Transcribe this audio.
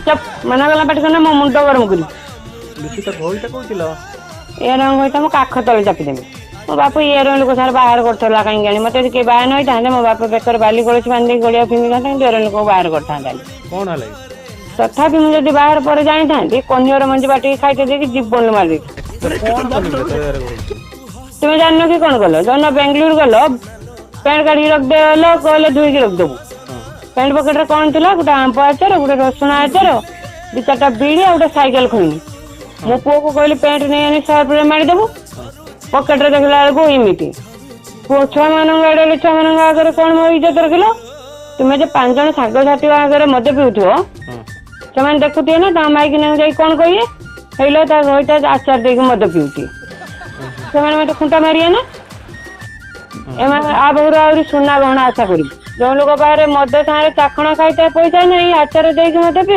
चप मना गला पाठ करना मो मुंड गरम करी लिखित घईटा कहूल ए रंग होता मो काख तले चापिदेमी मो बाप ये लोक सार बाहर करता कहीं जानी मत किए बाहर नहीं था मो बाप बेकर बाली गलची बांधे गड़िया फिंगी था ये लोक बाहर करता कौन है तथापि मुझे बाहर पर जानी था कन्हर मंजी बाटी खाई दे जीवन मार तुम जान कि कौन कल जन बेंगलुरु गल पैंट काढ़ी रखदेल कहले धोईकी रखदेबू पैंट पकेट कौन थी गोटे आंब आचार गोटे रसुण आचार दि चार बीड़ी आ गोटे सैकेल खोईनी मो पुओ को कहली पैंट नहीं आनी सर्फ मारिदेबू पकेट देखला बेलू इमिटी छुआ मान आड़े छुआ मान आगे कौन मो इज्जत रखिल तुम्हें जो 5 जन सागसाथी आगे मद पीउथो से देखुए ना ता माइक जा कौन कहिए हेलो घईटा आचार देकी मद पीउची से मत खुंटा मारिए ना एम सुना गहना आशा करी जो लोग बाहर मद सारे चाखणा खाई पैसा नहीं आचार देकी मद पी